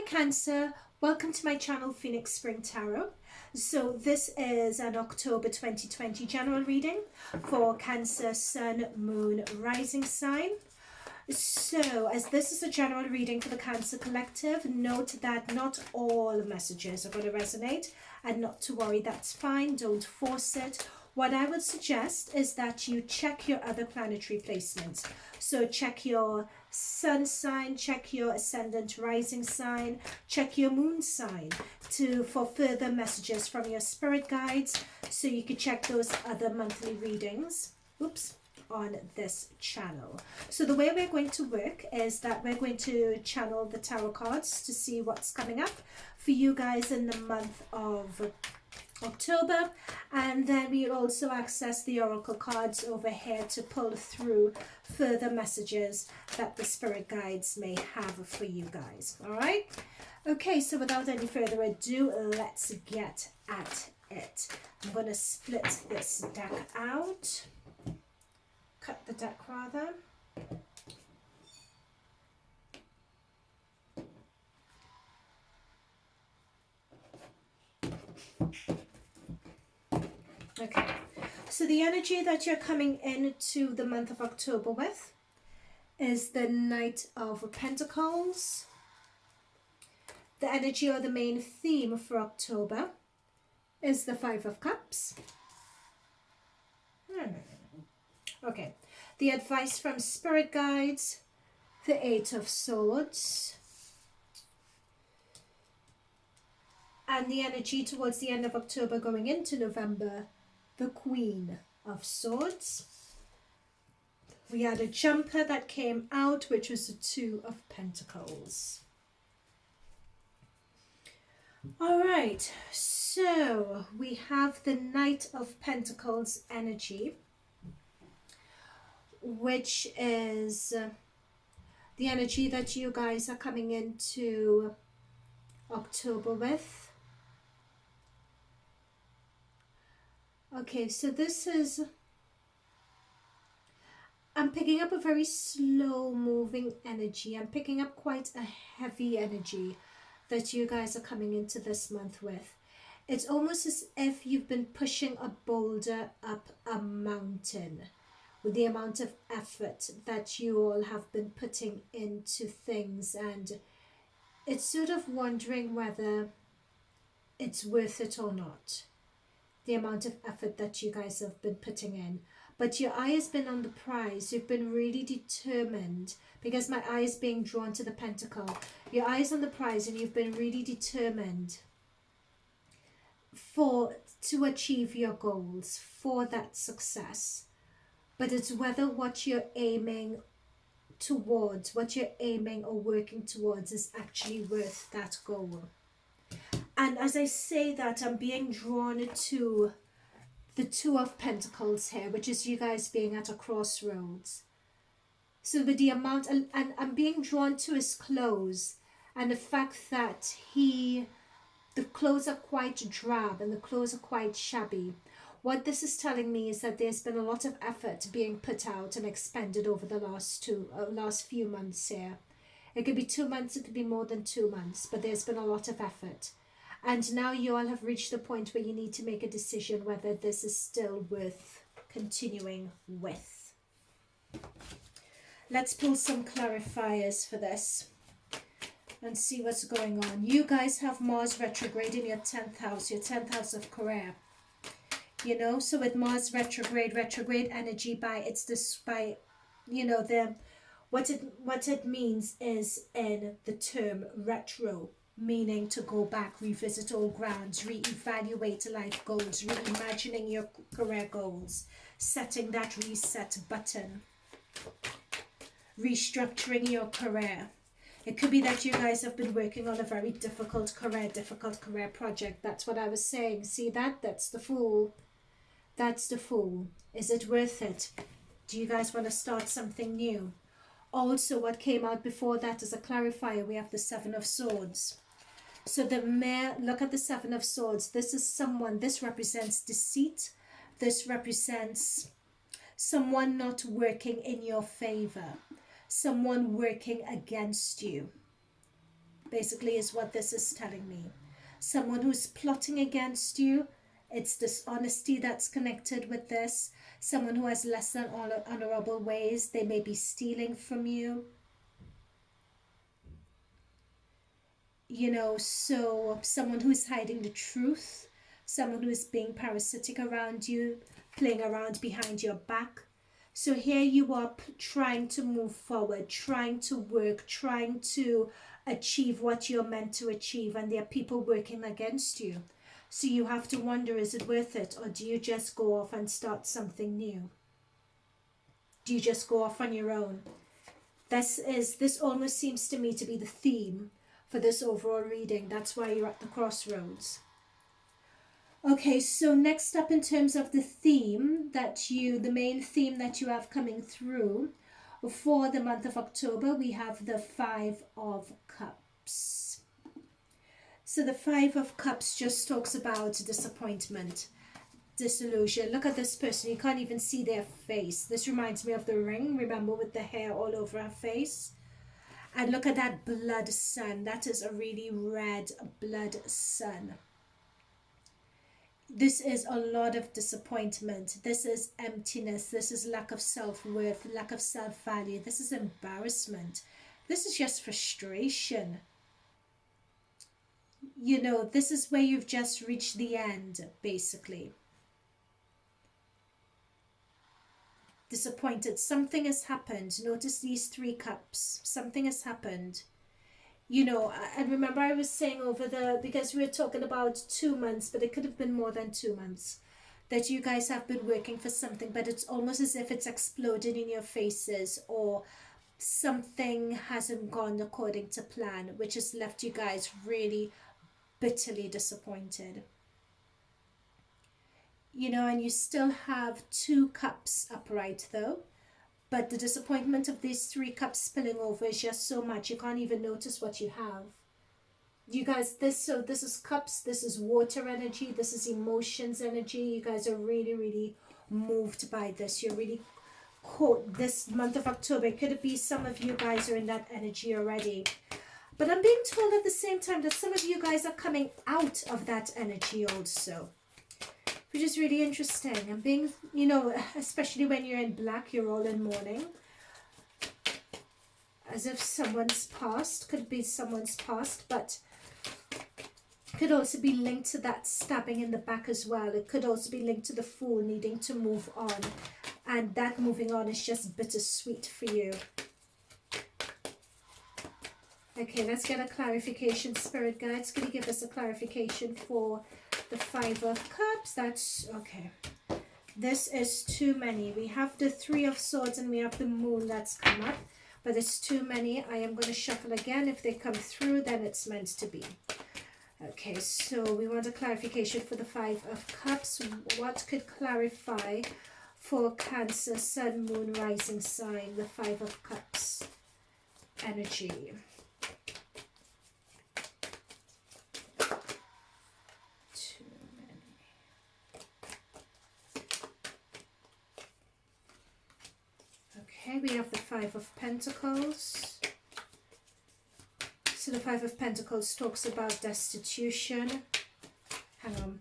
Cancer, welcome to my channel Phoenix Spring Tarot. So this is an October 2020 general reading for Cancer, Sun, Moon, Rising sign. So as this is a general reading for the Cancer Collective, note that not all messages are going to resonate, and not to worry, that's fine, don't force it. What I would suggest is that you check your other planetary placements. So check your sun sign, check your ascendant rising sign, check your moon sign for further messages from your spirit guides, so you can check those other monthly readings on this channel. So the way we're going to work is that we're going to channel the tarot cards to see what's coming up for you guys in the month of October, and then we'll also access the oracle cards over here to pull through further messages that the spirit guides may have for you guys. All right, okay, so without any further ado, let's get at it. I'm going to split this deck out, cut the deck rather. Okay, so the energy that you're coming into the month of October with is the Knight of Pentacles. The energy or the main theme for October is the Five of Cups. Okay, the advice from Spirit Guides, the Eight of Swords. And the energy towards the end of October going into November, the Queen of Swords. We had a jumper that came out, which was the Two of Pentacles. All right, so we have the Knight of Pentacles energy, which is the energy that you guys are coming into October with. Okay, so this is, I'm picking up a very slow moving energy. I'm picking up quite a heavy energy that you guys are coming into this month with. It's almost as if you've been pushing a boulder up a mountain with the amount of effort that you all have been putting into things, and it's sort of wondering whether it's worth it or not, the amount of effort that you guys have been putting in. But your eye has been on the prize. You've been really determined, because my eye is being drawn to the pentacle. Your eye is on the prize and you've been really determined to achieve your goals, for that success. But it's whether what you're aiming towards, what you're aiming or working towards, is actually worth that goal. And as I say that, I'm being drawn to the Two of Pentacles here, which is you guys being at a crossroads. So with the amount, and I'm being drawn to his clothes, and the fact that the clothes are quite drab and the clothes are quite shabby. What this is telling me is that there's been a lot of effort being put out and expended over the last few months here. It could be 2 months, it could be more than 2 months, but there's been a lot of effort. And now you all have reached the point where you need to make a decision whether this is still worth continuing with. Let's pull some clarifiers for this and see what's going on. You guys have Mars retrograde in your 10th house, your 10th house of career. You know, so with Mars retrograde energy, what it means is in the term retro, meaning to go back, revisit old grounds, reevaluate life goals, reimagining your career goals, setting that reset button, restructuring your career. It could be that you guys have been working on a very difficult career project. That's what I was saying. See that? That's the Fool. That's the Fool. Is it worth it? Do you guys want to start something new? Also, what came out before that as a clarifier, we have the Seven of Swords. So look at the Seven of Swords. This represents deceit. This represents someone not working in your favor, someone working against you. basically, is what this is telling me. Someone who's plotting against you. It's dishonesty that's connected with this. Someone who has less than honorable ways. They may be stealing from you. You know, so someone who's hiding the truth. Someone who is being parasitic around you, playing around behind your back. So here you are trying to move forward, trying to work, trying to achieve what you're meant to achieve, and there are people working against you. So you have to wonder, is it worth it, or do you just go off and start something new? Do you just go off on your own? This almost seems to me to be the theme for this overall reading. That's why you're at the crossroads. Okay, so next up in terms of the theme the main theme that you have coming through for the month of October, we have the Five of Cups. So the Five of Cups just talks about disappointment, disillusion. Look at this person. You can't even see their face. This reminds me of the Ring, remember, with the hair all over her face. And look at that blood sun. That is a really red blood sun. This is a lot of disappointment. This is emptiness. This is lack of self-worth, lack of self-value. This is embarrassment. This is just frustration. You know, this is where you've just reached the end, basically. Disappointed. Something has happened. Notice these 3 cups. Something has happened. You know, and remember I was saying because we were talking about 2 months, but it could have been more than 2 months, that you guys have been working for something, but it's almost as if it's exploded in your faces, or something hasn't gone according to plan, which has left you guys really bitterly disappointed. You know, and you still have 2 cups upright though. But the disappointment of these 3 cups spilling over is just so much, you can't even notice what you have. You guys, this is cups, this is water energy, this is emotions energy. You guys are really, really moved by this. You're really caught this month of October. It could be some of you guys are in that energy already. But I'm being told at the same time that some of you guys are coming out of that energy also, which is really interesting. And being, you know, especially when you're in black, you're all in mourning, as if someone's past, could be someone's past, but could also be linked to that stabbing in the back as well. It could also be linked to the Fool needing to move on, and that moving on is just bittersweet for you. Okay, let's get a clarification. Spirit guides, can you give us a clarification for the Five of Cups? That's okay. This is too many. We have the Three of Swords and we have the Moon that's come up, but it's too many. I am going to shuffle again. If they come through, then it's meant to be. Okay, so we want a clarification for the Five of Cups. What could clarify for Cancer, Sun, Moon, Rising sign, the Five of Cups energy? Okay, we have the Five of Pentacles. So the Five of Pentacles talks about destitution. Hang on.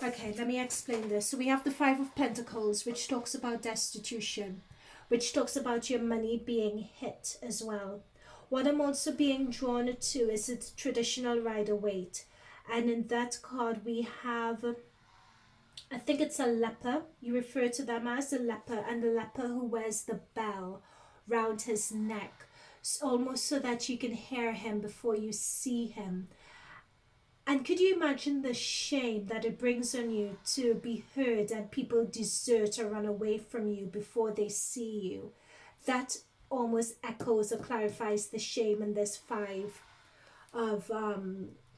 Okay, let me explain this. So we have the Five of Pentacles, which talks about destitution, which talks about your money being hit as well. What I'm also being drawn to is its traditional Rider-Waite. And in that card we have, I think it's a leper. You refer to them as a leper, and the leper who wears the bell round his neck, almost so that you can hear him before you see him. And could you imagine the shame that it brings on you to be heard and people desert or run away from you before they see you? That almost echoes or clarifies the shame in this Five of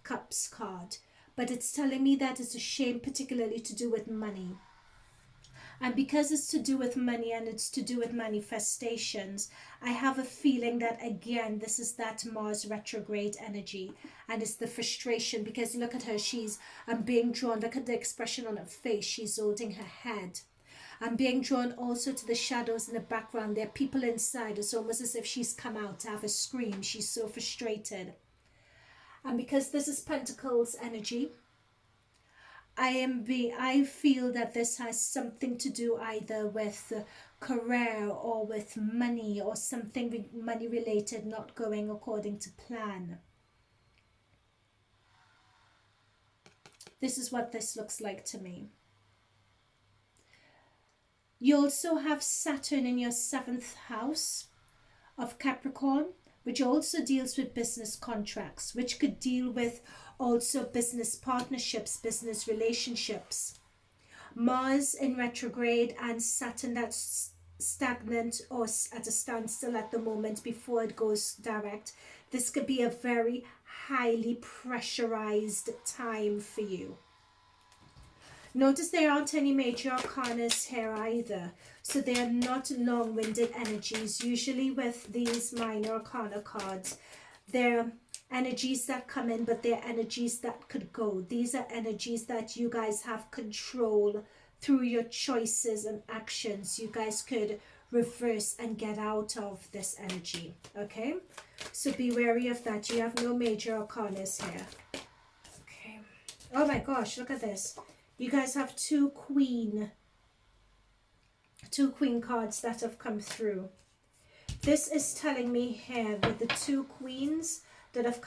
Cups card. But it's telling me that it's a shame particularly to do with money. And because it's to do with money and it's to do with manifestations, I have a feeling that, again, this is that Mars retrograde energy. And it's the frustration, because look at her, I'm being drawn, look at the expression on her face, she's holding her head. I'm being drawn also to the shadows in the background. There are people inside. It's almost as if she's come out to have a scream. She's so frustrated. And because this is Pentacles energy, I feel that this has something to do either with career or with money, or something money related not going according to plan. This is what this looks like to me. You also have Saturn in your 7th house of Capricorn, which also deals with business contracts, which could deal with also business partnerships, business relationships. Mars in retrograde and Saturn that's stagnant or at a standstill at the moment before it goes direct. This could be a very highly pressurized time for you. Notice there aren't any major arcanas here either, so they are not long-winded energies. Usually with these minor arcana cards, they're energies that come in, but they're energies that could go. These are energies that you guys have control through your choices and actions. You guys could reverse and get out of this energy, okay? So be wary of that. You have no major arcanas here. Okay. Oh my gosh, look at this. You guys have two queen cards that have come through. This is telling me here that the two queens that have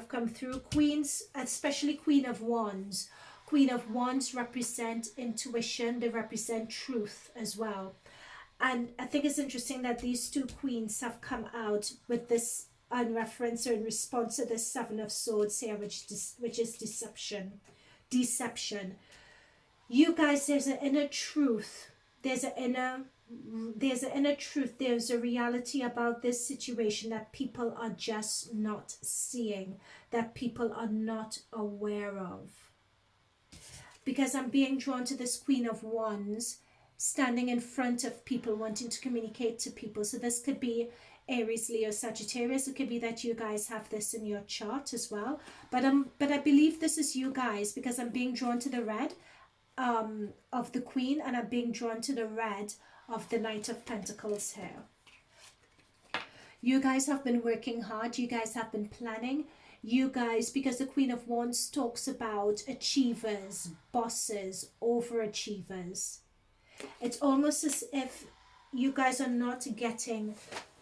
come through, queens, especially Queen of Wands. Queen of Wands represent intuition, they represent truth as well. And I think it's interesting that these two queens have come out with this in reference or in response to the Seven of Swords here, which is deception. You guys, there's an inner truth. There's an inner truth. There's a reality about this situation that people are just not seeing, that people are not aware of. Because I'm being drawn to this Queen of Wands standing in front of people, wanting to communicate to people. So this could be Aries, Leo, Sagittarius. It could be that you guys have this in your chart as well. But I believe this is you guys, because I'm being drawn to the red of the Queen, and I'm being drawn to the red of the Knight of Pentacles here. You guys have been working hard. You guys have been planning. You guys, because the Queen of Wands talks about achievers, bosses, overachievers. It's almost as if you guys are not getting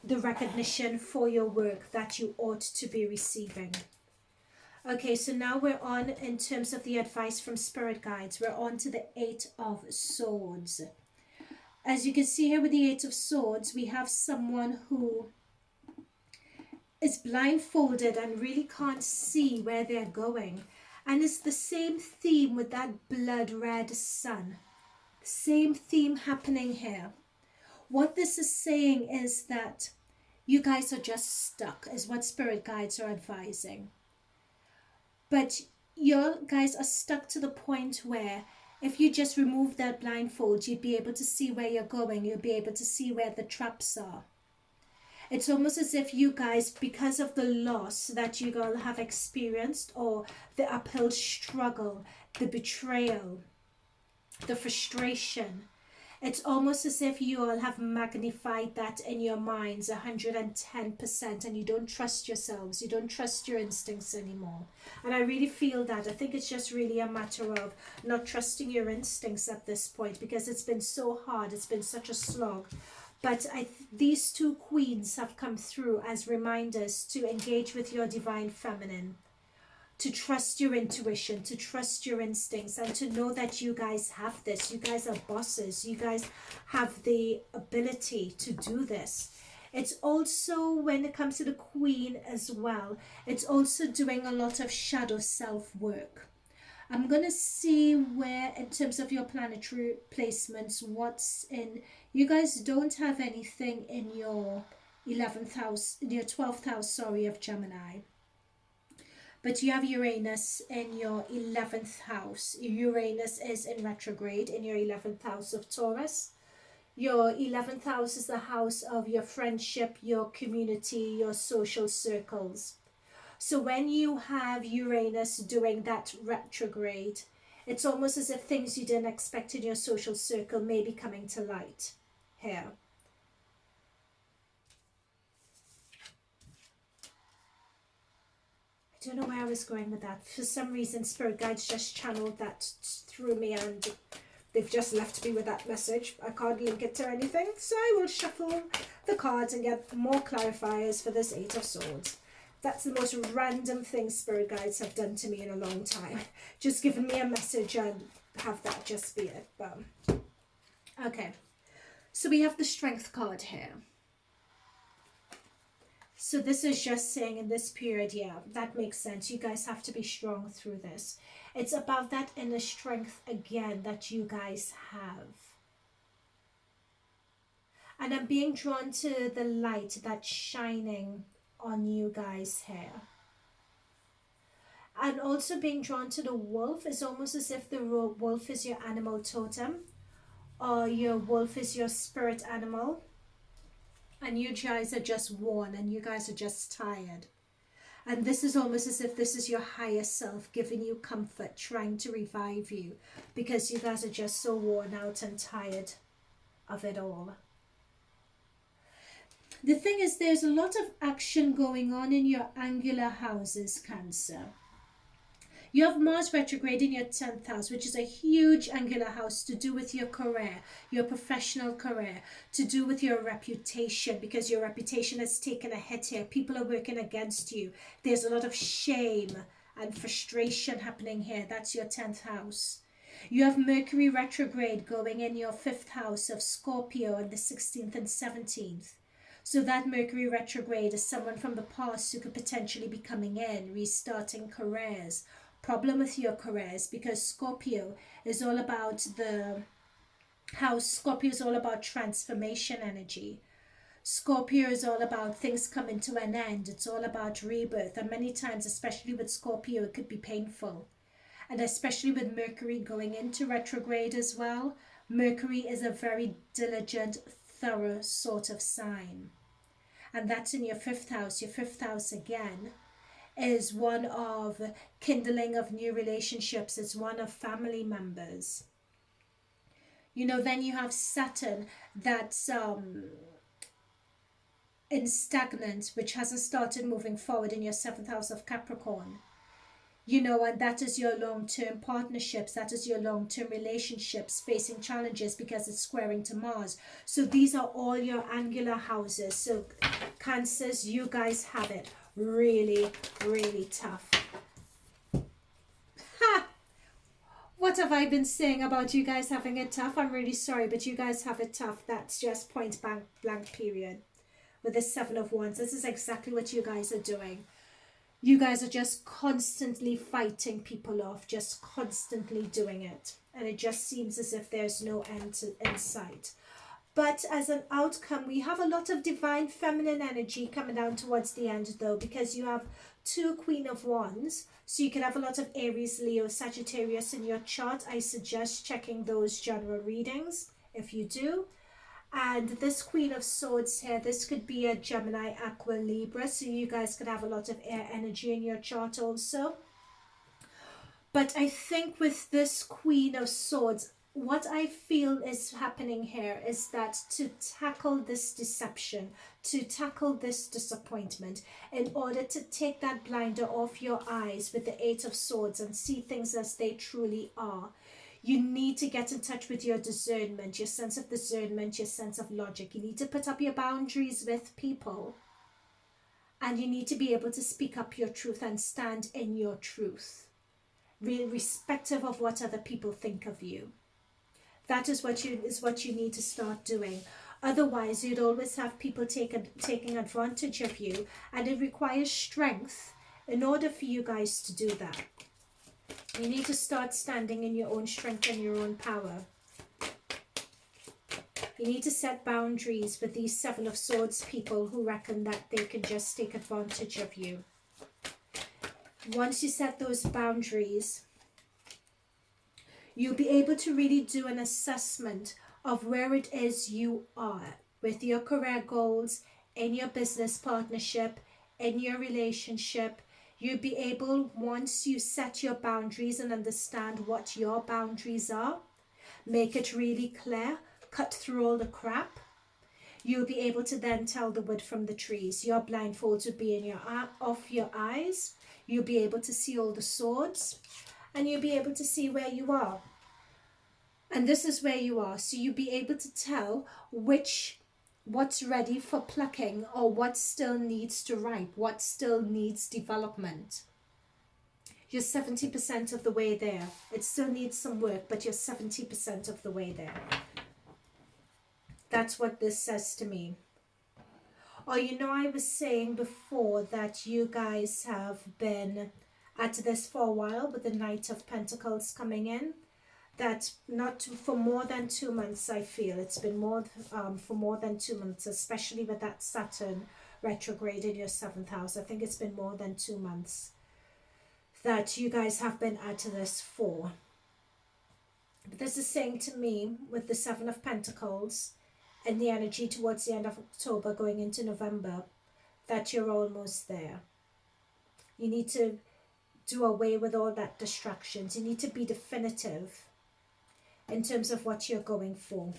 the recognition for your work that you ought to be receiving. Okay, so now we're on, in terms of the advice from Spirit Guides, we're on to the 8 of Swords. As you can see here with the 8 of Swords, we have someone who is blindfolded and really can't see where they're going. And it's the same theme with that blood red sun. Same theme happening here. What this is saying is that you guys are just stuck, is what Spirit Guides are advising. But you guys are stuck to the point where if you just remove that blindfold, you'd be able to see where you're going. You'll be able to see where the traps are. It's almost as if you guys, because of the loss that you all have experienced, or the uphill struggle, the betrayal, the frustration, it's almost as if you all have magnified that in your minds 110%, and you don't trust yourselves, you don't trust your instincts anymore. And I really feel that. I think it's just really a matter of not trusting your instincts at this point, because it's been so hard, it's been such a slog. But these two queens have come through as reminders to engage with your divine feminine, to trust your intuition, to trust your instincts, and to know that you guys have this. You guys are bosses. You guys have the ability to do this. It's also, when it comes to the Queen as well, it's also doing a lot of shadow self-work. I'm going to see where, in terms of your planetary placements, what's in. You guys don't have anything in your 11th house, in your 12th house, sorry, of Gemini. But you have Uranus in your 11th house. Uranus is in retrograde in your 11th house of Taurus. Your 11th house is the house of your friendship, your community, your social circles. So when you have Uranus doing that retrograde, it's almost as if things you didn't expect in your social circle may be coming to light here. don't know where I was going with that. For some reason, spirit guides just channeled that through me, and they've just left me with that message. I can't link it to anything, so I will shuffle the cards and get more clarifiers for this Eight of Swords. That's the most random thing spirit guides have done to me in a long time. Just given me a message and have that just be it. But okay, so we have the Strength card here. So this is just saying in this period, yeah, that makes sense. You guys have to be strong through this. It's about that inner strength again that you guys have. And I'm being drawn to the light that's shining on you guys here. And also being drawn to the wolf is almost as if the wolf is your animal totem, or your wolf is your spirit animal. And you guys are just worn and you guys are just tired. And this is almost as if this is your higher self giving you comfort, trying to revive you, because you guys are just so worn out and tired of it all. The thing is, there's a lot of action going on in your angular houses, Cancer. You have Mars retrograde in your 10th house, which is a huge angular house to do with your career, your professional career, to do with your reputation, because your reputation has taken a hit here. People are working against you. There's a lot of shame and frustration happening here. That's your 10th house. You have Mercury retrograde going in your 5th house of Scorpio on the 16th and 17th. So that Mercury retrograde is someone from the past who could potentially be coming in, restarting careers. Problem with your careers, because Scorpio is all about the house. Scorpio is all about transformation energy. Scorpio is all about things coming to an end. It's all about rebirth, and many times, especially with Scorpio, it could be painful. And especially with Mercury going into retrograde as well, Mercury is a very diligent, thorough sort of sign. And that's in your 5th house. Your 5th house again is one of kindling of new relationships. It's one of family members. You know, then you have Saturn that's in stagnant, which hasn't started moving forward in your 7th house of Capricorn. You know, and that is your long-term partnerships, that is your long-term relationships facing challenges because it's squaring to Mars. So these are all your angular houses. So Cancers, you guys have it really, really tough. Ha! What have I been saying about you guys having it tough? I'm really sorry, but you guys have it tough. That's just point blank period. With the 7 of Wands, this is exactly what you guys are doing. You guys are just constantly fighting people off, just constantly doing it. And it just seems as if there's no end in sight. But as an outcome, we have a lot of divine feminine energy coming down towards the end, though, because you have 2 Queen of Wands. So you can have a lot of Aries, Leo, Sagittarius in your chart. I suggest checking those general readings if you do. And this Queen of Swords here, this could be a Gemini, Aqua, Libra. So you guys could have a lot of air energy in your chart also. But I think with this Queen of Swords, what I feel is happening here is that to tackle this deception, to tackle this disappointment, in order to take that blinder off your eyes with the 8 of Swords and see things as they truly are, you need to get in touch with your discernment, your sense of discernment, your sense of logic. You need to put up your boundaries with people. And you need to be able to speak up your truth and stand in your truth, irrespective of what other people think of you. That is what you need to start doing. Otherwise, you'd always have people taking advantage of you. And it requires strength in order for you guys to do that. You need to start standing in your own strength and your own power. You need to set boundaries with these 7 of Swords people who reckon that they can just take advantage of you. Once you set those boundaries, you'll be able to really do an assessment of where it is you are with your career goals, in your business partnership, in your relationship. You'll be able, once you set your boundaries and understand what your boundaries are, make it really clear, cut through all the crap. You'll be able to then tell the wood from the trees. Your blindfolds would be in your off your eyes. You'll be able to see all the swords, and you'll be able to see where you are. And this is where you are. So you'll be able to tell what's ready for plucking, or what still needs to ripe, what still needs development. You're 70% of the way there. It still needs some work, but you're 70% of the way there. That's what this says to me. Oh, you know, I was saying before that you guys have been at this for a while with the Knight of Pentacles coming in. That for more than 2 months, I feel. It's been more for more than 2 months, especially with that Saturn retrograde in your 7th house. I think it's been more than 2 months that you guys have been at this for. But this is saying to me, with the 7 of Pentacles and the energy towards the end of October going into November, that you're almost there. You need to do away with all that distractions. You need to be definitive in terms of what you're going for.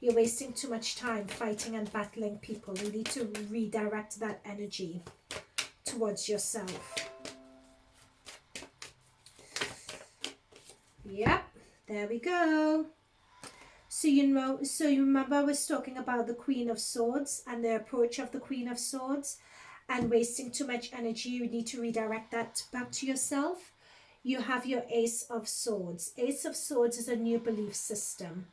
You're wasting too much time fighting and battling people. You need to redirect that energy towards yourself. Yep, there we go. So you remember I was talking about the Queen of Swords and the approach of the Queen of Swords and wasting too much energy. You need to redirect that back to yourself. You have your Ace of Swords. Ace of Swords is a new belief system.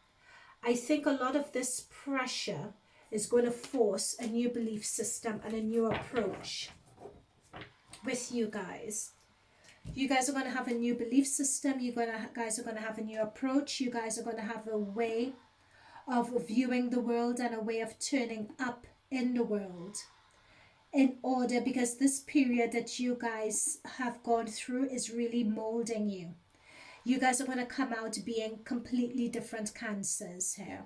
I think a lot of this pressure is going to force a new belief system and a new approach with you guys. You guys are going to have a new belief system. You guys are going to have a new approach. You guys are going to have a way of viewing the world and a way of turning up in the world. In order, because this period that you guys have gone through is really molding you. You guys are going to come out being completely different Cancers here.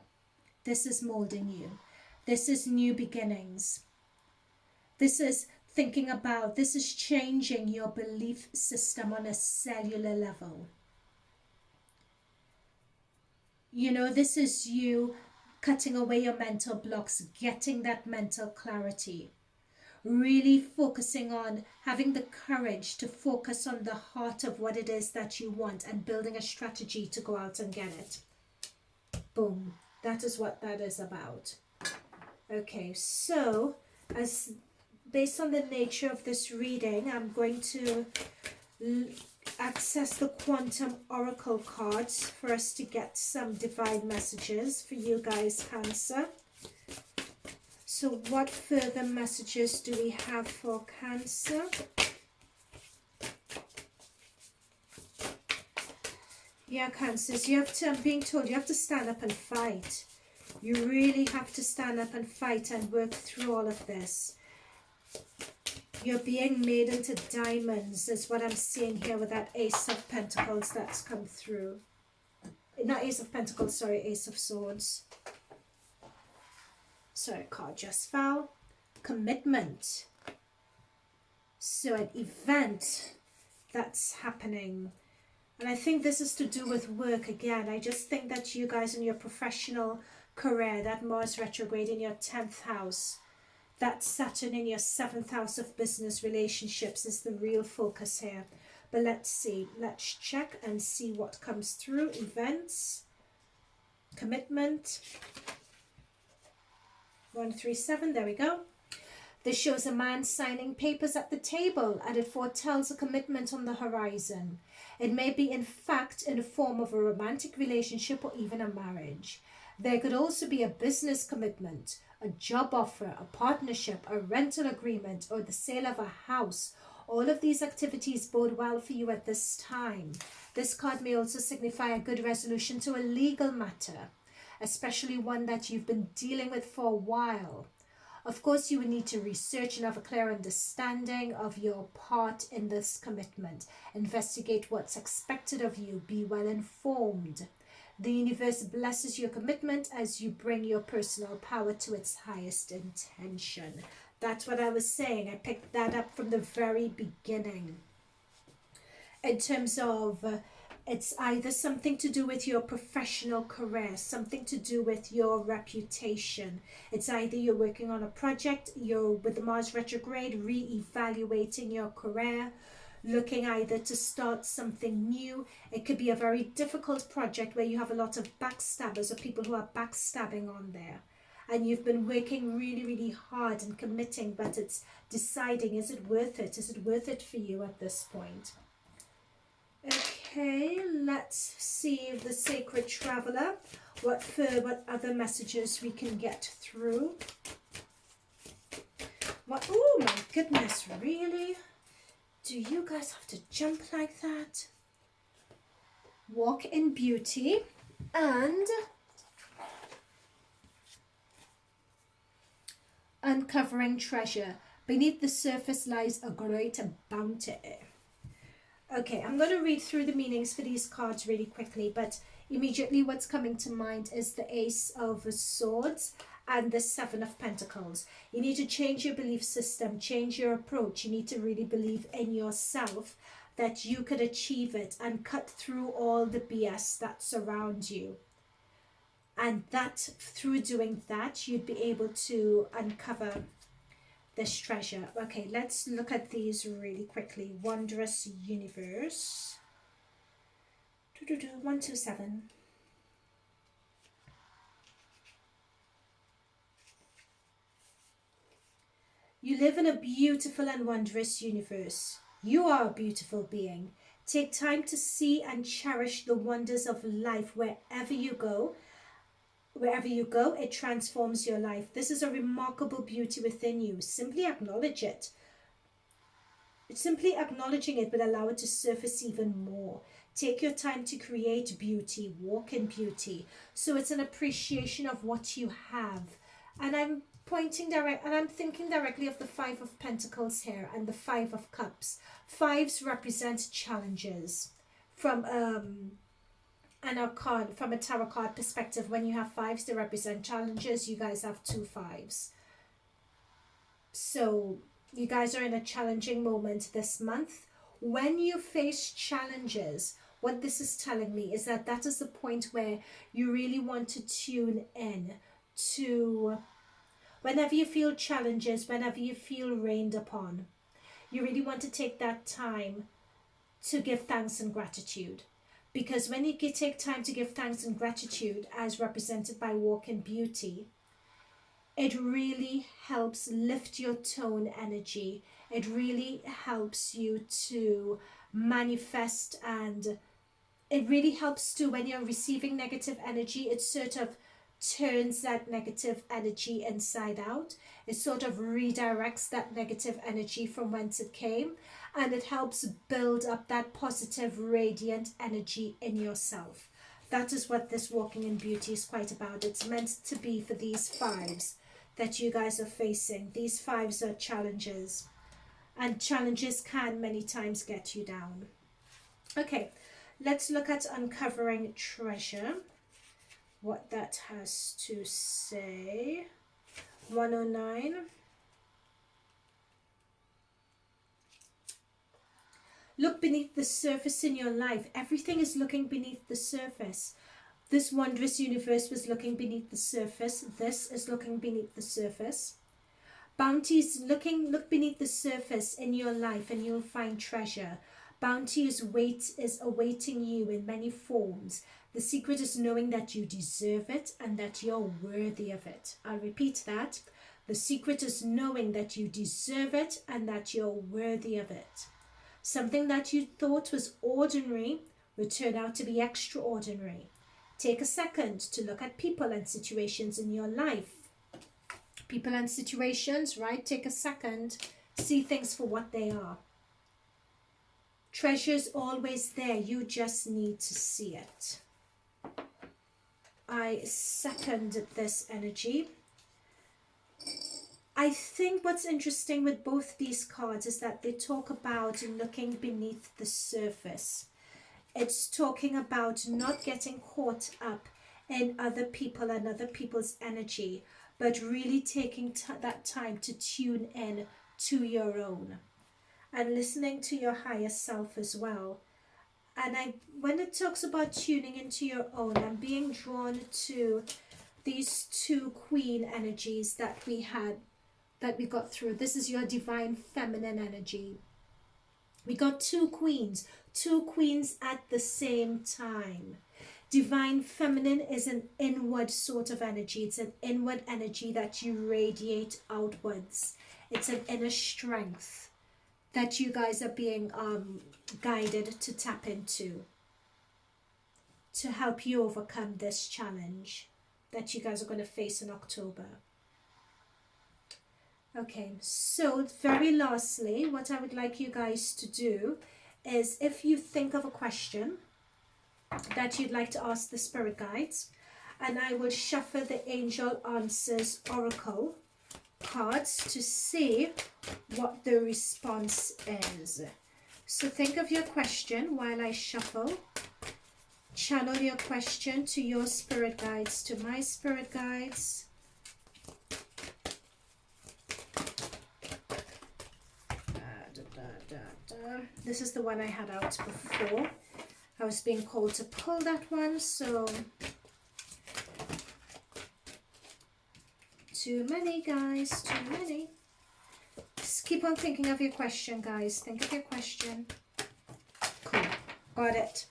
This is molding you. This is new beginnings. This is thinking about, this is changing your belief system on a cellular level. You know, this is you cutting away your mental blocks, getting that mental clarity. Really focusing on having the courage to focus on the heart of what it is that you want and building a strategy to go out and get it. Boom. That is what that is about. Okay, so based on the nature of this reading, I'm going to access the Quantum Oracle cards for us to get some divine messages for you guys, Cancer. So what further messages do we have for Cancer? Yeah, Cancers, you have to, I'm being told you have to stand up and fight. You really have to stand up and fight and work through all of this. You're being made into diamonds is what I'm seeing here with that Ace of Pentacles that's come through. Not Ace of Pentacles, sorry, Ace of Swords. Sorry, card just fell. Commitment. So an event that's happening. And I think this is to do with work again. I just think that you guys in your professional career, that Mars retrograde in your 10th house, that Saturn in your 7th house of business relationships is the real focus here. But let's see. Let's check and see what comes through. Events. Commitment. 137, there we go. This shows a man signing papers at the table, and it foretells a commitment on the horizon. It may be in fact in the form of a romantic relationship or even a marriage. There could also be a business commitment, a job offer, a partnership, a rental agreement, or the sale of a house. All of these activities bode well for you at this time. This card may also signify a good resolution to a legal matter, especially one that you've been dealing with for a while. Of course, you would need to research and have a clear understanding of your part in this commitment. Investigate what's expected of you. Be well informed. The universe blesses your commitment as you bring your personal power to its highest intention. That's what I was saying. I picked that up from the very beginning. In terms of It's either something to do with your professional career, something to do with your reputation. It's either you're working on a project, you're with the Mars retrograde, re-evaluating your career, looking either to start something new. It could be a very difficult project where you have a lot of backstabbers or people who are backstabbing on there. And you've been working really, really hard and committing, but it's deciding, is it worth it? Is it worth it for you at this point? Okay, let's see the Sacred Traveler, what other messages we can get through. What? Oh my goodness, really? Do you guys have to jump like that? Walk in beauty and uncovering treasure. Beneath the surface lies a great bounty. Okay, I'm going to read through the meanings for these cards really quickly, but immediately what's coming to mind is the Ace of Swords and the Seven of Pentacles. You need to change your belief system, change your approach. You need to really believe in yourself that you could achieve it and cut through all the BS that surrounds you. And that through doing that, you'd be able to uncover this treasure. Okay, let's look at these really quickly. Wondrous Universe. 127. You live in a beautiful and wondrous universe. You are a beautiful being. Take time to see and cherish the wonders of life wherever you go. Wherever you go, it transforms your life. This is a remarkable beauty within you. Simply acknowledge it. Simply acknowledging it will allow it to surface even more. Take your time to create beauty, walk in beauty. So it's an appreciation of what you have. And I'm thinking directly of the Five of Pentacles here and the Five of Cups. Fives represent challenges. From from a tarot card perspective, when you have fives, they represent challenges. You guys have 2 fives. So you guys are in a challenging moment this month. When you face challenges, what this is telling me is that is the point where you really want to tune in to whenever you feel challenges, whenever you feel rained upon, you really want to take that time to give thanks and gratitude. Because when you take time to give thanks and gratitude, as represented by walk in beauty, it really helps lift your tone energy. It really helps you to manifest, and it really helps to, when you're receiving negative energy, it sort of turns that negative energy inside out. It sort of redirects that negative energy from whence it came, and it helps build up that positive, radiant energy in yourself. That is what this walking in beauty is quite about. It's meant to be for these fives that you guys are facing. These fives are challenges, and challenges can many times get you down. Okay, let's look at uncovering treasure, what that has to say. 109. Look beneath the surface in your life. Everything is looking beneath the surface. This wondrous universe was looking beneath the surface. This is looking beneath the surface. Bounties, look beneath the surface in your life and you'll find treasure. Bounty is awaiting you in many forms. The secret is knowing that you deserve it and that you're worthy of it. I'll repeat that. The secret is knowing that you deserve it and that you're worthy of it. Something that you thought was ordinary will turn out to be extraordinary. Take a second to look at people and situations in your life. People and situations, right? Take a second, see things for what they are. Treasure's always there, you just need to see it. I second this energy. I think what's interesting with both these cards is that they talk about looking beneath the surface. It's talking about not getting caught up in other people and other people's energy, but really taking that time to tune in to your own and listening to your higher self as well. And when it talks about tuning into your own, I'm being drawn to these two queen energies that we got through. This is your divine feminine energy. We got two queens at the same time. Divine feminine is an inward sort of energy. It's an inward energy that you radiate outwards. It's an inner strength that you guys are being guided to tap into to help you overcome this challenge that you guys are going to face in October. Okay, so very lastly, what I would like you guys to do is, if you think of a question that you'd like to ask the spirit guides, and I will shuffle the Angel Answers Oracle cards to see what the response is. So think of your question while I shuffle. Channel your question to your spirit guides, to my spirit guides. This is the one I had out before. I was being called to pull that one, so too many, guys, too many. Just keep on thinking of your question, guys. Think of your question. Cool. Got it.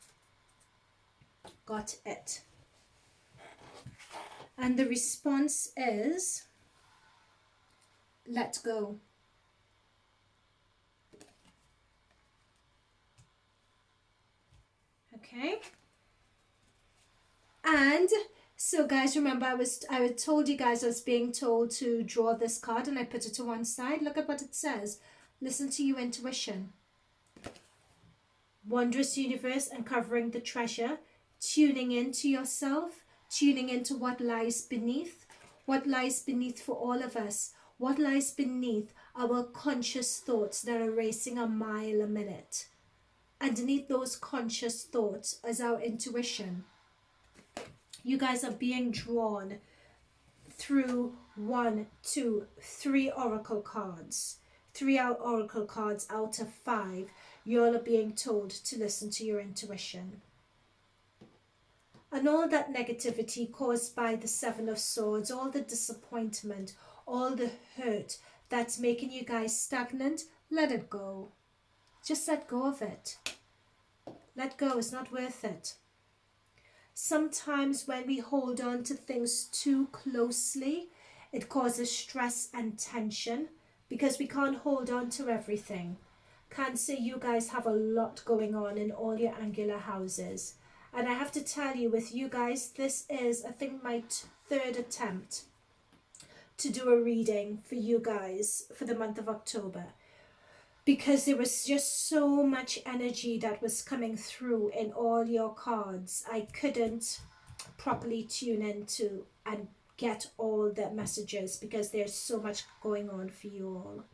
Got it. And the response is, let go. Okay. And so guys, remember I told you guys I was being told to draw this card, and I put it to one side. Look at what it says. Listen to your intuition. Wondrous universe, uncovering the treasure, tuning into yourself, tuning into what lies beneath for all of us, what lies beneath our conscious thoughts that are racing a mile a minute. Underneath those conscious thoughts is our intuition. You guys are being drawn through 1, 2, 3 oracle cards. 3 oracle cards out of 5. You all are being told to listen to your intuition. And all that negativity caused by the 7 of Swords, all the disappointment, all the hurt that's making you guys stagnant, let it go. Just let go of it. Let go. It's not worth it. Sometimes when we hold on to things too closely, it causes stress and tension because we can't hold on to everything. Cancer, you guys have a lot going on in all your angular houses. And I have to tell you, with you guys, this is, I think, my 3rd attempt to do a reading for you guys for the month of October. Because there was just so much energy that was coming through in all your cards. I couldn't properly tune into and get all the messages because there's so much going on for you all.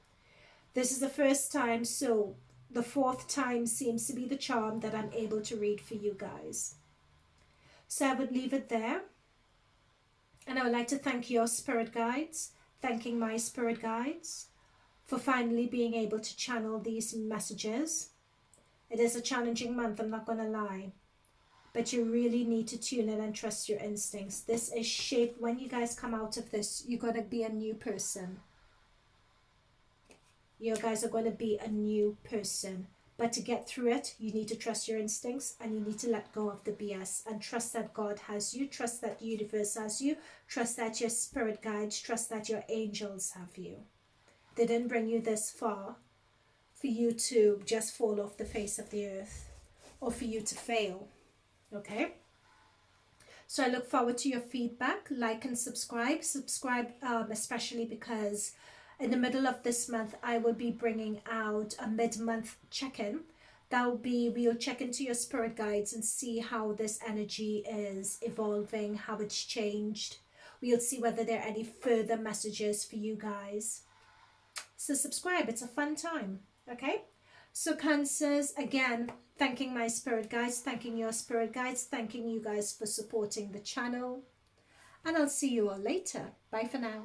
This is the first time, so the 4th time seems to be the charm that I'm able to read for you guys. So I would leave it there. And I would like to thank your spirit guides, thanking my spirit guides for finally being able to channel these messages. It is a challenging month, I'm not going to lie. But you really need to tune in and trust your instincts. This is shaped. When you guys come out of this, you're going to be a new person. You guys are going to be a new person. But to get through it, you need to trust your instincts and you need to let go of the BS and trust that God has you, trust that the universe has you, trust that your spirit guides, trust that your angels have you. They didn't bring you this far for you to just fall off the face of the earth or for you to fail. Okay? So I look forward to your feedback. Like and subscribe. Subscribe especially because in the middle of this month, I will be bringing out a mid-month check-in. We'll check into your spirit guides and see how this energy is evolving, how it's changed. We'll see whether there are any further messages for you guys. So subscribe, it's a fun time, okay? So Cancers, again, thanking my spirit guides, thanking your spirit guides, thanking you guys for supporting the channel. And I'll see you all later. Bye for now.